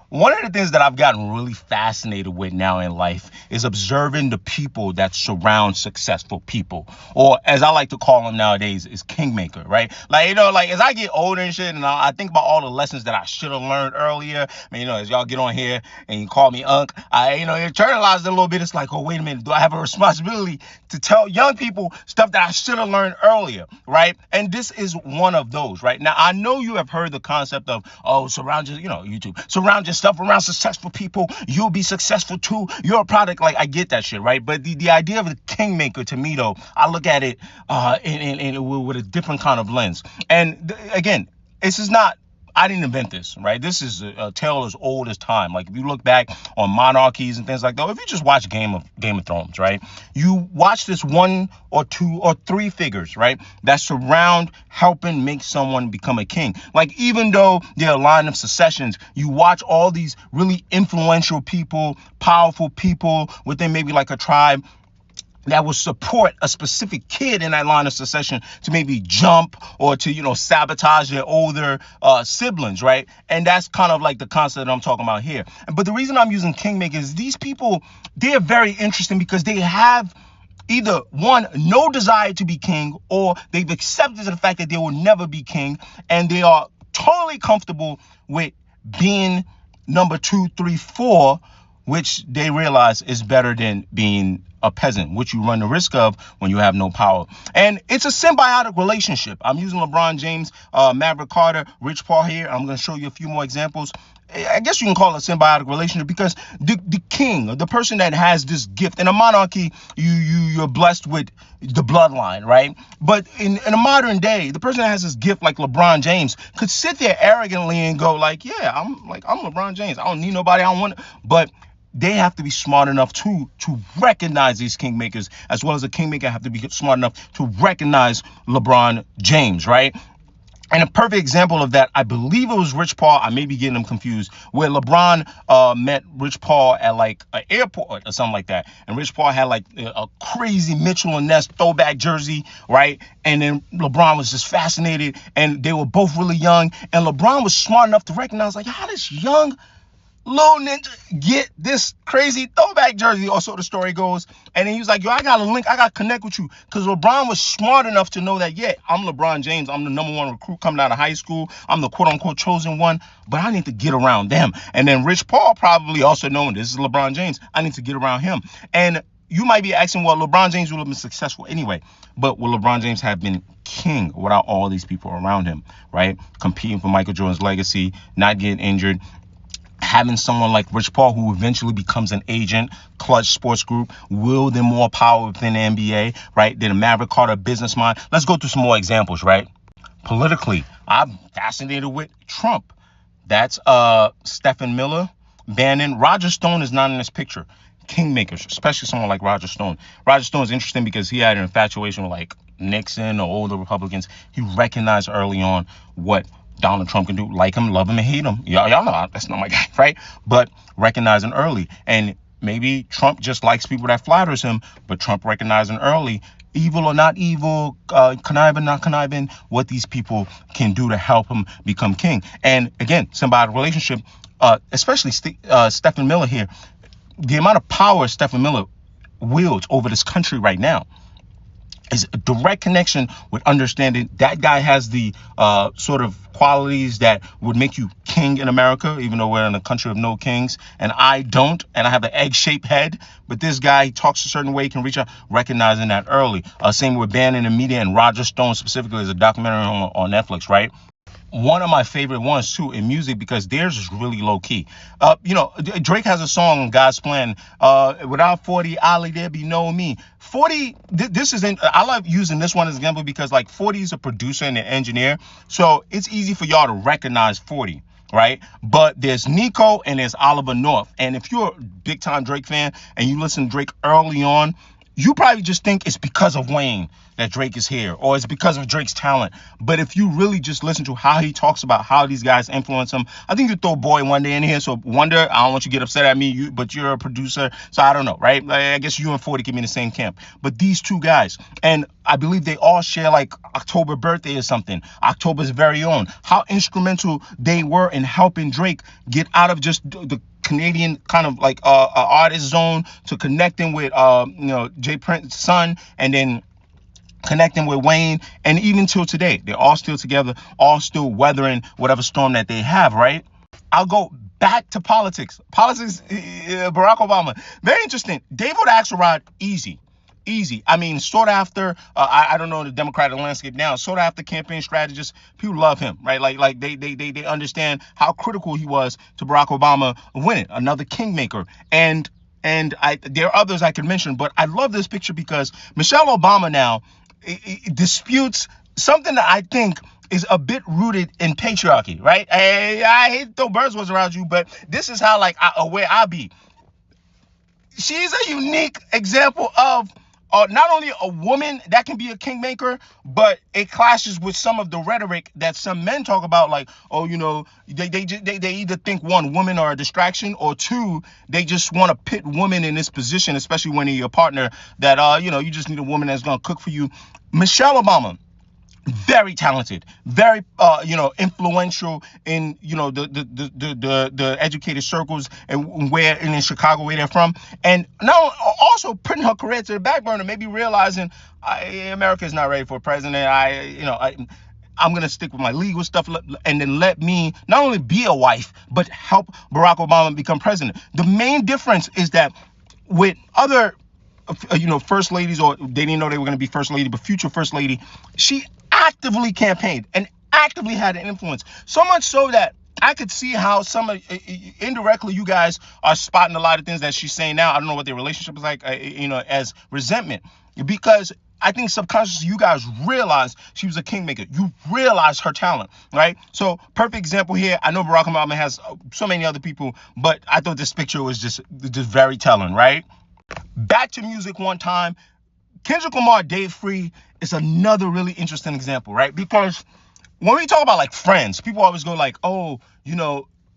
one of the things that I've gotten really fascinated with now in life is observing the people that surround successful people, or as I like to call them nowadays, is kingmaker, right? Like, like as I get older and shit, and I think about all the lessons that I should have learned earlier. I mean, as y'all get on here and you call me Unc, I, internalize it a little bit. It's like, oh, wait a minute, do I have a responsibility to tell young people stuff that I should have learned earlier, right? And this is one of those, right? Now, I know you have heard the concept of, oh, surround your, YouTube, surround yourself around successful people. You'll be successful too. You're a product. Like, I get that shit, right? But the idea of the kingmaker, to me, though, I look at it with a different kind of lens. And again, this is not, I didn't invent this, right? This is a tale as old as time. Like, if you look back on monarchies and things like that, if you just watch Game of Thrones, right? You watch this one or two or three figures, right, that surround helping make someone become a king. Like, even though they're a line of successions, you watch all these really influential people, powerful people within maybe like a tribe that will support a specific kid in that line of succession to maybe jump or to, sabotage their older siblings, right? And that's kind of like the concept that I'm talking about here. But the reason I'm using kingmakers is these people, they're very interesting because they have either one, no desire to be king, or they've accepted the fact that they will never be king, and they are totally comfortable with being number 2, 3, 4, which they realize is better than being a peasant, which you run the risk of when you have no power. And it's a symbiotic relationship. I'm using LeBron James, Maverick Carter, Rich Paul here. I'm going to show you a few more examples. I guess you can call it a symbiotic relationship because the king, the person that has this gift in a monarchy, you're blessed with the bloodline, right? But in a modern day, the person that has this gift like LeBron James could sit there arrogantly and go like, yeah, I'm LeBron James. I don't need nobody. I don't want, but they have to be smart enough to recognize these kingmakers, as well as a kingmaker have to be smart enough to recognize LeBron James, right? And a perfect example of that, I believe it was Rich Paul. I may be getting them confused, where LeBron met Rich Paul at like an airport or something like that. And Rich Paul had like a crazy Mitchell and Ness throwback jersey, right? And then LeBron was just fascinated, and they were both really young. And LeBron was smart enough to recognize, like, how this young little ninja get this crazy throwback jersey, or so the story goes. And then he was like, yo, I got a link, I got to connect with you. Because LeBron was smart enough to know that, yeah, I'm LeBron James. I'm the number 1 recruit coming out of high school. I'm the quote unquote chosen one, but I need to get around them. And then Rich Paul probably also knowing this is LeBron James, I need to get around him. And you might be asking, well, LeBron James would have been successful anyway, but will LeBron James have been king without all these people around him, right? Competing for Michael Jordan's legacy, not getting injured, having someone like Rich Paul, who eventually becomes an agent, Clutch Sports Group, wielding more power within the NBA, right? Then a Maverick Carter business mind. Let's go through some more examples, right? Politically, I'm fascinated with Trump. That's Stephen Miller, Bannon. Roger Stone is not in this picture. Kingmakers, especially someone like Roger Stone. Roger Stone is interesting because he had an infatuation with like Nixon or older Republicans. He recognized early on what Donald Trump can do, like him, love him, and hate him. Y'all know that's not my guy, right? But recognizing early. And maybe Trump just likes people that flatters him, but Trump recognizing early, evil or not evil, conniving, not conniving, what these people can do to help him become king. And again, symbiotic relationship, especially Stephen Miller here, the amount of power Stephen Miller wields over this country right now is a direct connection with understanding that guy has the sort of qualities that would make you king in America, even though we're in a country of no kings. And I don't, and I have an egg-shaped head, but this guy talks a certain way, can reach out, recognizing that early. Same with Bannon and media, and Roger Stone specifically is a documentary on Netflix, right? One of my favorite ones too in music, because theirs is really low key. Drake has a song, God's Plan. Without 40, Ali, there be no me. 40, this isn't, I love using this one as an example because like 40 is a producer and an engineer. So it's easy for y'all to recognize 40. Right. But there's Nico and there's Oliver North. And if you're a big time Drake fan and you listen to Drake early on, you probably just think it's because of Wayne that Drake is here, or it's because of Drake's talent. But if you really just listen to how he talks about how these guys influence him, I think you throw Boy Wonder in here. So Wonder, I don't want you to get upset at me, but you're a producer, so I don't know, right? Like, I guess you and 40 can be in the same camp. But these two guys, and I believe they all share like October birthday or something, October's very own. How instrumental they were in helping Drake get out of just the Canadian kind of like artist zone to connecting with Jay Prince's son, and then connecting with Wayne, and even till today, they're all still together, all still weathering whatever storm that they have, right? I'll go back to politics. Barack Obama, very interesting. David Axelrod, easy. I mean, sought after, I don't know the Democratic landscape now, sought after campaign strategist. People love him, right? Like they understand how critical he was to Barack Obama winning, another kingmaker. And there are others I could mention, but I love this picture because Michelle Obama now disputes something that I think is a bit rooted in patriarchy, right? I hate to throw birds was around you, but this is how where I be. She's a unique example of not only a woman that can be a kingmaker, but it clashes with some of the rhetoric that some men talk about, like, they either think, one, women are a distraction, or two, they just want to pit women in this position, especially when you're a partner that, you just need a woman that's going to cook for you. Michelle Obama, very talented, very influential in the educated circles and in Chicago where they're from, and now also putting her career to the back burner, maybe realizing America is not ready for a president. I'm going to stick with my legal stuff, and then let me not only be a wife, but help Barack Obama become president. The main difference is that with other first ladies, or they didn't know they were going to be first lady, but future first lady, she actively campaigned and actively had an influence. So much so that I could see how indirectly you guys are spotting a lot of things that she's saying now. I don't know what their relationship is like, as resentment, because I think subconsciously you guys realize she was a kingmaker. You realize her talent, right? So perfect example here. I know Barack Obama has so many other people, but I thought this picture was just very telling, right? Back to music one time. Kendrick Lamar, Dave Free is another really interesting example, right? Because when we talk about like friends, people always go like,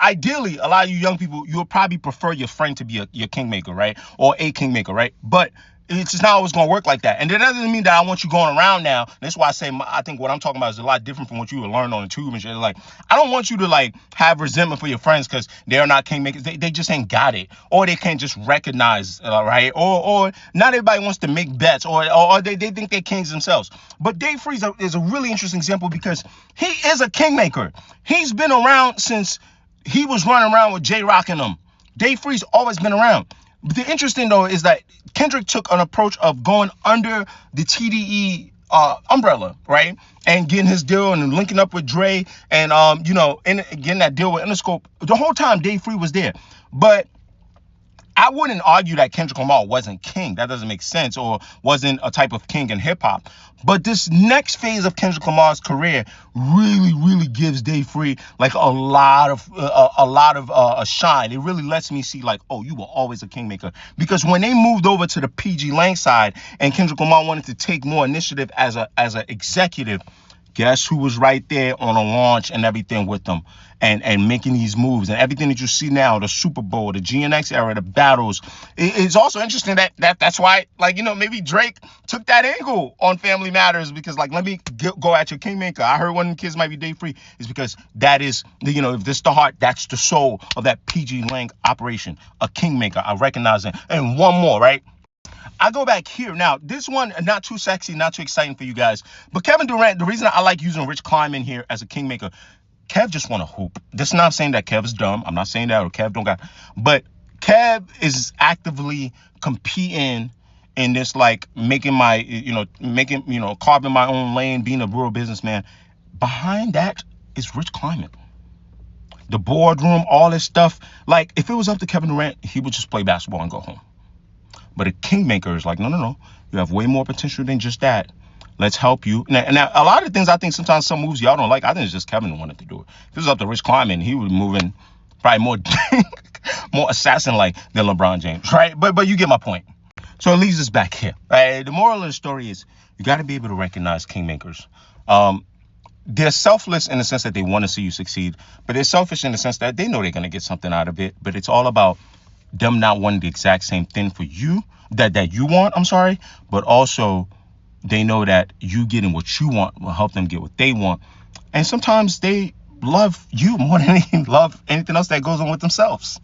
ideally, a lot of you young people, you'll probably prefer your friend to be your kingmaker, right? Or a kingmaker, right? But it's just not always going to work like that. And that doesn't mean that I want you going around now. That's why I think what I'm talking about is a lot different from what you would learn on the tube and shit. Like, I don't want you to like have resentment for your friends because they're not kingmakers. They just ain't got it, or they can't just recognize, right? Or not everybody wants to make bets, or they think they're kings themselves. But Dave Free is a really interesting example because he is a kingmaker. He's been around since he was running around with J-Rock and them. Dave Free's always been around. But the interesting though is that Kendrick took an approach of going under the TDE umbrella, right, and getting his deal and linking up with Dre, and getting that deal with Interscope. The whole time Dave Free was there, but I wouldn't argue that Kendrick Lamar wasn't king. That doesn't make sense, or wasn't a type of king in hip hop. But this next phase of Kendrick Lamar's career really, really gives Dave Free like a lot of shine. It really lets me see like, oh, you were always a kingmaker. Because when they moved over to the PG Lang side and Kendrick Lamar wanted to take more initiative as an executive, guess who was right there on a launch and everything with them, and making these moves, and everything that you see now, the Super Bowl, the GNX era, the battles. It's also interesting that's why, maybe Drake took that angle on Family Matters, because let me go at your kingmaker. I heard one of the kids might be Dave Free, is because that is, if this is the heart, that's the soul of that PG Lang operation, a kingmaker. I recognize it. And one more, right? I go back here. Now, this one, not too sexy, not too exciting for you guys. But Kevin Durant, the reason I like using Rich Kleiman here as a kingmaker, Kev just want to hoop. This is not saying that Kev is dumb. I'm not saying that, or Kev don't got. But Kev is actively competing in this, making my, carving my own lane, being a real businessman. Behind that is Rich Kleiman. The boardroom, all this stuff. If it was up to Kevin Durant, he would just play basketball and go home. But a kingmaker is like, no. You have way more potential than just that. Let's help you. Now, a lot of things, I think sometimes some moves y'all don't like, I think it's just Kevin who wanted to do it. If it was up to Rich Kleiman, he would be moving probably more assassin-like than LeBron James, right? But you get my point. So it leads us back here. Right? The moral of the story is you got to be able to recognize kingmakers. Um, they're selfless in the sense that they want to see you succeed, but they're selfish in the sense that they know they're going to get something out of it. But it's all about them not wanting the exact same thing for you that you want. I'm sorry, but also they know that you getting what you want will help them get what they want. And sometimes they love you more than they love anything else that goes on with themselves.